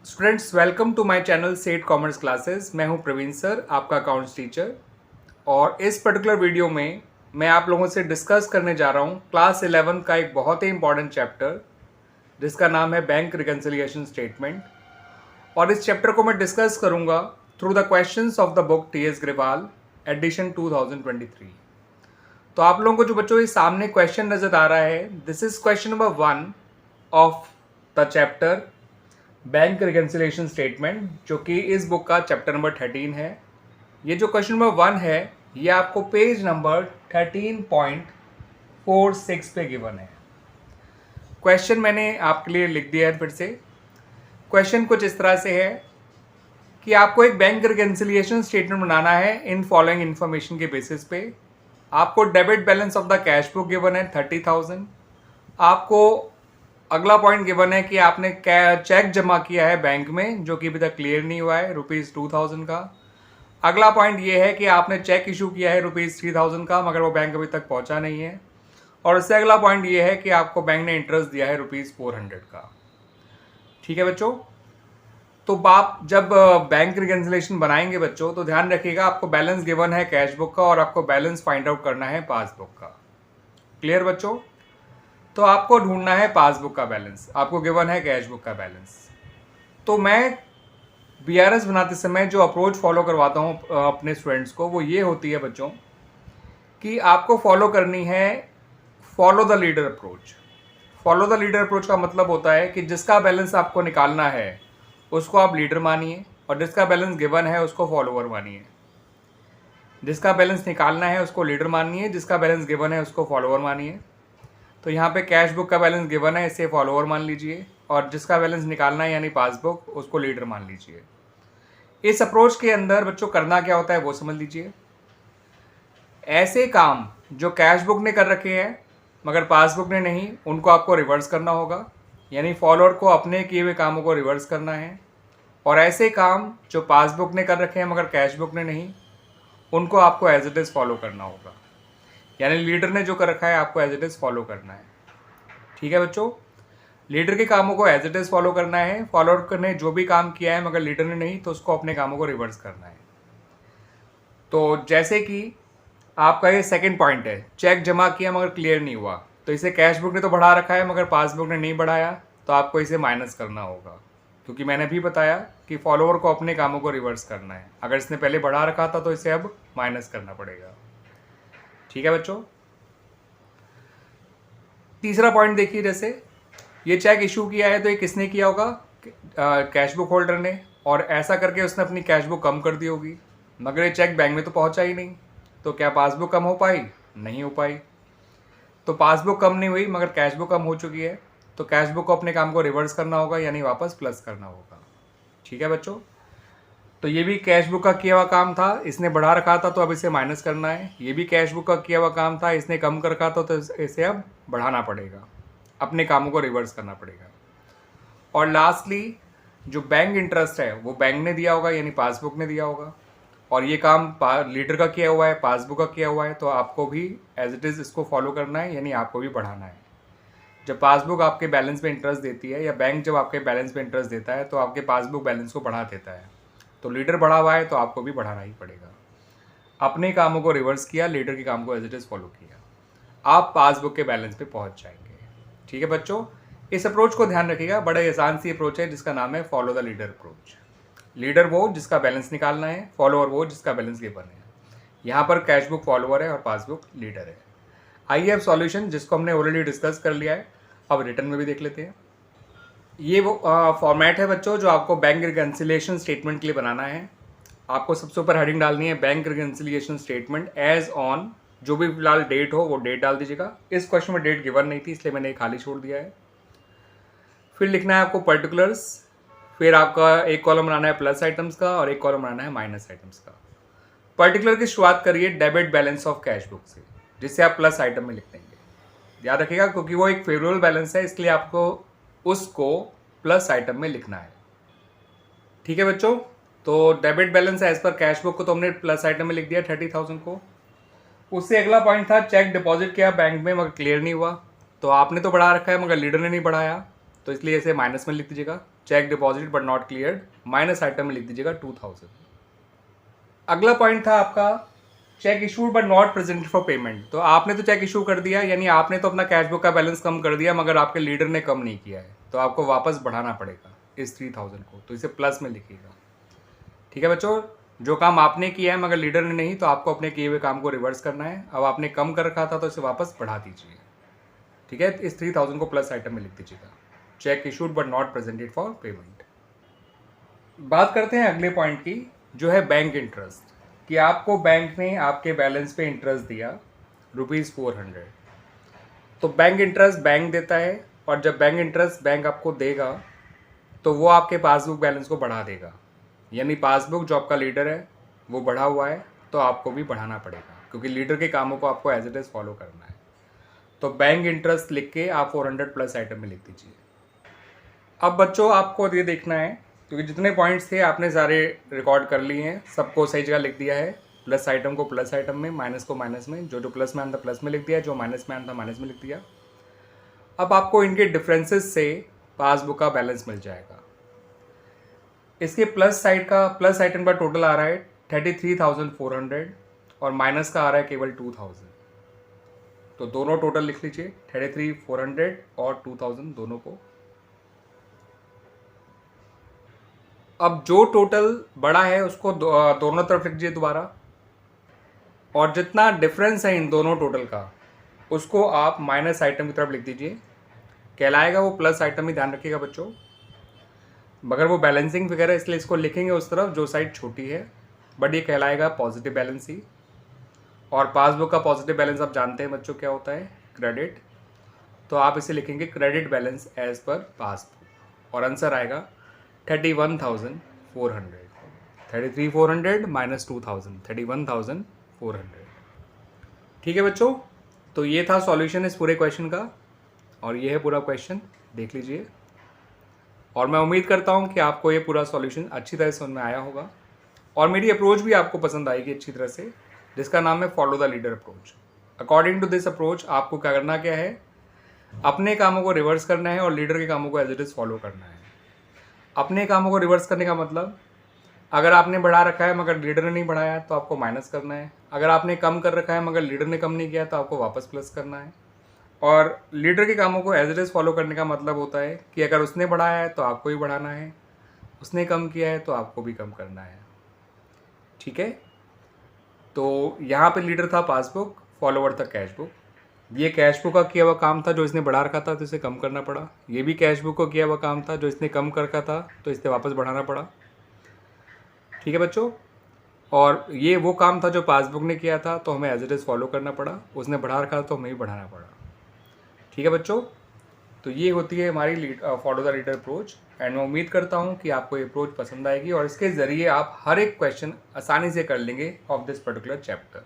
Students, welcome to my channel set commerce classes. मैं हूं Praveen sir, आपका अकाउंट्स टीचर। और इस पर्टिकुलर वीडियो में मैं आप लोगों से डिस्कस करने जा रहा हूं क्लास 11 का एक बहुत ही इंपॉर्टेंट चैप्टर जिसका नाम है बैंक रिकन्सिलिएशन स्टेटमेंट। और इस चैप्टर को मैं डिस्कस करूंगा through the questions of the book T S. Grewal edition 2023। तो आप लोगों को जो बच्चों ये सामने क्वेश्चन नजर आ रहा है, this is question number 1 of the chapter bank reconciliation statement, जो कि इस बुक का चैप्टर नंबर 13 है। ये जो क्वेश्चन नंबर 1 है ये आपको पेज नंबर 13.46 पे गिवन है। क्वेश्चन मैंने आपके लिए लिख दिया है फिर से। क्वेश्चन कुछ इस तरह से है कि आपको एक बैंक रिकन्सिलिएशन स्टेटमेंट बनाना है इन फॉलोइंग इन्फॉर्मेशन के बेसिस पे। आपको debit balance of the cash book given है 30,000। आपको अगला पॉइंट गिवन है कि आपने चेक जमा किया है बैंक में जो कि अभी तक क्लियर नहीं हुआ है ₹2,000 का। अगला पॉइंट ये है कि आपने चेक इशू किया है ₹3,000 का, मगर वो बैंक अभी तक पहुंचा नहीं है। और उससे अगला पॉइंट ये है कि आपको बैंक ने इंटरेस्ट दिया है ₹400 का। ठीक है बच्चों, तो आप जब बैंक रिकन्सिलिएशन बनाएंगे बच्चों तो ध्यान रखिएगा, आपको बैलेंस गिवन है कैश बुक का और आपको बैलेंस फाइंड आउट करना है पासबुक का। क्लियर बच्चों? तो आपको ढूंढना है पासबुक का बैलेंस, आपको गिवन है कैश बुक का बैलेंस। तो मैं बीआरएस बनाते समय जो अप्रोच फॉलो करवाता हूँ अपने स्टूडेंट्स को, वो ये होती है बच्चों कि आपको फॉलो करनी है follow the leader approach. Follow the leader approach का मतलब होता है कि जिसका बैलेंस आपको निकालना है उसको आप लीडर मानिए और जिसका बैलेंस गिवन है उसको फॉलोवर मानिए। जिसका बैलेंस निकालना है उसको लीडर मानिए, जिसका बैलेंस गिवन है उसको फॉलोवर मानिए। तो यहाँ पे कैश बुक का बैलेंस गिवन है, इसे फॉलोवर मान लीजिए, और जिसका बैलेंस निकालना है यानी पासबुक उसको लीडर मान लीजिए। इस अप्रोच के अंदर बच्चों करना क्या होता है वो समझ लीजिए। ऐसे काम जो कैश बुक ने कर रखे हैं मगर पासबुक ने नहीं, उनको आपको रिवर्स करना होगा, यानी फॉलोअर को अपने किए हुए कामों को रिवर्स करना है। और ऐसे काम जो पासबुक ने कर रखे हैं मगर कैश बुक ने नहीं, उनको आपको एज इट इज़ फॉलो करना होगा, यानी लीडर ने जो कर रखा है आपको एज इट इज़ फॉलो करना है। ठीक है बच्चों, लीडर के कामों को एज इट इज़ फॉलो करना है। फॉलोअर ने जो भी काम किया है मगर लीडर ने नहीं, तो उसको अपने कामों को रिवर्स करना है। तो जैसे कि आपका ये सेकंड पॉइंट है, चेक जमा किया मगर क्लियर नहीं हुआ, तो इसे कैश बुक ने तो बढ़ा रखा है मगर पासबुक ने नहीं बढ़ाया, तो आपको इसे माइनस करना होगा, क्योंकि मैंने भी बताया कि फॉलोअर को अपने कामों को रिवर्स करना है। अगर इसने पहले बढ़ा रखा था तो इसे अब माइनस करना पड़ेगा। ठीक है बच्चों, तीसरा पॉइंट देखिए, जैसे ये चेक इशू किया है तो ये किसने किया होगा? कैश बुक होल्डर ने, और ऐसा करके उसने अपनी कैश बुक कम कर दी होगी, मगर ये चेक बैंक में तो पहुंचा ही नहीं, तो क्या पासबुक कम हो पाई? नहीं हो पाई। तो पासबुक कम नहीं हुई मगर कैश बुक कम हो चुकी है, तो कैश बुक को अपने काम को रिवर्स करना होगा, यानी वापस प्लस करना होगा। ठीक है बच्चों, तो ये भी कैश बुक का किया हुआ काम था, इसने बढ़ा रखा था तो अब इसे माइनस करना है। ये भी कैश बुक का किया हुआ काम था, इसने कम कर रखा था तो इसे अब बढ़ाना पड़ेगा, अपने कामों को रिवर्स करना पड़ेगा। और लास्टली जो बैंक इंटरेस्ट है वो बैंक ने दिया होगा, यानी पासबुक ने दिया होगा, और ये काम लीडर का किया हुआ है, पासबुक का किया हुआ है, तो आपको भी एज इट इज़ इसको फॉलो करना है, यानी आपको भी बढ़ाना है। जब पासबुक आपके बैलेंस पे इंटरेस्ट देती है या बैंक जब आपके बैलेंस पे इंटरेस्ट देता है तो आपके पासबुक बैलेंस को बढ़ा देता है, तो लीडर बढ़ा हुआ है तो आपको भी बढ़ाना ही पड़ेगा। अपने कामों को रिवर्स किया, लीडर के काम को एज इट इज़ फॉलो किया, आप पासबुक के बैलेंस पे पहुंच जाएंगे। ठीक है बच्चों, इस अप्रोच को ध्यान रखिएगा, बड़ा आसान सी अप्रोच है जिसका नाम है follow the leader approach. Leader वो जिसका बैलेंस निकालना है, फॉलोअर वो जिसका बैलेंस गिवन है। यहाँ पर कैश बुक फॉलोअर है और पासबुक लीडर है। आइए अब सॉल्यूशन, जिसको हमने ऑलरेडी डिस्कस कर लिया है, अब रिटर्न में भी देख लेते हैं। ये वो फॉर्मेट है बच्चों जो आपको बैंक रिकन्सिलिएशन स्टेटमेंट के लिए बनाना है। आपको सबसे ऊपर हेडिंग डालनी है bank reconciliation statement as on, जो भी फिलहाल डेट हो वो डेट डाल दीजिएगा। इस क्वेश्चन में डेट गिवन नहीं थी इसलिए मैंने खाली छोड़ दिया है। फिर लिखना है आपको पर्टिकुलर्स, फिर आपका एक कॉलम बनाना है प्लस आइटम्स का और एक कॉलम बनाना है माइनस आइटम्स का। पर्टिकुलर की शुरुआत करिए debit balance of cash book से, जिससे आप प्लस आइटम में लिख देंगे। याद रखिएगा क्योंकि वो एक फेवरेबल बैलेंस है, इसलिए आपको उसको प्लस आइटम में लिखना है। ठीक है बच्चों, तो debit balance as per cash book को तो हमने प्लस आइटम में लिख दिया 30,000 को। उससे अगला पॉइंट था चेक डिपॉजिट किया बैंक में मगर क्लियर नहीं हुआ, तो आपने तो बढ़ा रखा है मगर लीडर ने नहीं बढ़ाया, तो इसलिए इसे माइनस में लिख दीजिएगा। Cheque deposit but not cleared, minus item में लिख दीजिएगा 2000। अगला पॉइंट था आपका cheque issued but not presented for payment. तो आपने तो चेक इशू कर दिया, यानी आपने तो अपना कैश बुक का बैलेंस कम कर दिया, मगर आपके लीडर ने कम नहीं किया है, तो आपको वापस बढ़ाना पड़ेगा इस 3000 को। तो इसे प्लस में लिखिएगा। ठीक है बच्चों, जो काम आपने किया है मगर लीडर ने नहीं, तो आपको अपने किए हुए काम को रिवर्स करना है। अब आपने कम कर रखा था तो इसे वापस बढ़ा दीजिए। ठीक है, इस 3000 को प्लस आइटम में लिख दीजिएगा, check issued but not presented for payment. बात करते हैं अगले पॉइंट की, जो है बैंक इंटरेस्ट, कि आपको बैंक ने आपके बैलेंस पे इंटरेस्ट दिया ₹400। तो बैंक इंटरेस्ट बैंक देता है, और जब बैंक इंटरेस्ट बैंक आपको देगा तो वो आपके पासबुक बैलेंस को बढ़ा देगा। यानी पासबुक जो आपका लीडर है वो बढ़ा हुआ है, तो आपको भी बढ़ाना पड़ेगा, क्योंकि लीडर के कामों को आपको एज इट इज़ फॉलो करना है। तो बैंक इंटरेस्ट लिख के आप 400 प्लस आइटम में लिख दीजिए। अब बच्चों आपको ये देखना है, क्योंकि जितने पॉइंट्स थे आपने सारे रिकॉर्ड कर लिए हैं, सबको सही जगह लिख दिया है। प्लस आइटम को प्लस आइटम में, माइनस को माइनस में, जो प्लस में आना था प्लस में लिख दिया, जो माइनस में आना था माइनस में लिख दिया। अब आपको इनके डिफरेंसेस से पासबुक का बैलेंस मिल जाएगा। इसके प्लस साइड का, प्लस आइटम का टोटल आ रहा है 33,400 और माइनस का आ रहा है केवल 2000। तो दोनों टोटल लिख लीजिए, 33,400 और 2000 दोनों को। अब जो टोटल बड़ा है उसको दोनों तरफ लिख दीजिए दोबारा, और जितना डिफरेंस है इन दोनों टोटल का उसको आप माइनस आइटम की तरफ लिख दीजिए। कहलाएगा वो प्लस आइटम ही, ध्यान रखिएगा बच्चों, मगर वो बैलेंसिंग फिगर है इसलिए इसको लिखेंगे उस तरफ जो साइड छोटी है, बट ये कहलाएगा पॉजिटिव बैलेंस ही। और पासबुक का पॉजिटिव बैलेंस आप जानते हैं बच्चों क्या होता है, क्रेडिट। तो आप इसे लिखेंगे credit balance as per passbook, और आंसर आएगा 31,400। 33,400 माइनस 2000, 31,400। ठीक है बच्चों, तो ये था सॉल्यूशन इस पूरे क्वेश्चन का, और ये है पूरा क्वेश्चन, देख लीजिए। और मैं उम्मीद करता हूँ कि आपको ये पूरा सॉल्यूशन अच्छी तरह से समझ में आया होगा, और मेरी अप्रोच भी आपको पसंद आएगी अच्छी तरह से, जिसका नाम है follow the leader approach. According to this approach आपको क्या करना क्या है, अपने कामों को रिवर्स करना है और लीडर के कामों को एज इट इज़ फॉलो करना है। अपने कामों को रिवर्स करने का मतलब, अगर आपने बढ़ा रखा है मगर लीडर ने नहीं बढ़ाया तो आपको माइनस करना है। अगर आपने कम कर रखा है मगर लीडर ने कम नहीं किया तो आपको वापस प्लस करना है। और लीडर के कामों को एज इट इज़ फॉलो करने का मतलब होता है कि अगर उसने बढ़ाया है तो आपको ही बढ़ाना है, उसने कम किया है तो आपको भी कम करना है। ठीक है, तो यहाँ पे लीडर था पासबुक, फॉलोवर था कैश बुक। ये कैश बुक का किया हुआ काम था जो इसने बढ़ा रखा था तो इसे कम करना पड़ा। ये भी कैश बुक का किया हुआ काम था जो इसने कम कर रखा था तो इसे वापस बढ़ाना पड़ा। ठीक है बच्चों, और ये वो काम था जो पासबुक ने किया था तो हमें एज इट इज़ फॉलो करना पड़ा, उसने बढ़ा रखा तो हमें भी बढ़ाना पड़ा। ठीक है बच्चों, तो ये होती है हमारी follow the leader approach, and मैं उम्मीद करता हूँ कि आपको ये अप्रोच पसंद आएगी और इसके ज़रिए आप हर एक क्वेश्चन आसानी से कर लेंगे ऑफ दिस पर्टिकुलर चैप्टर।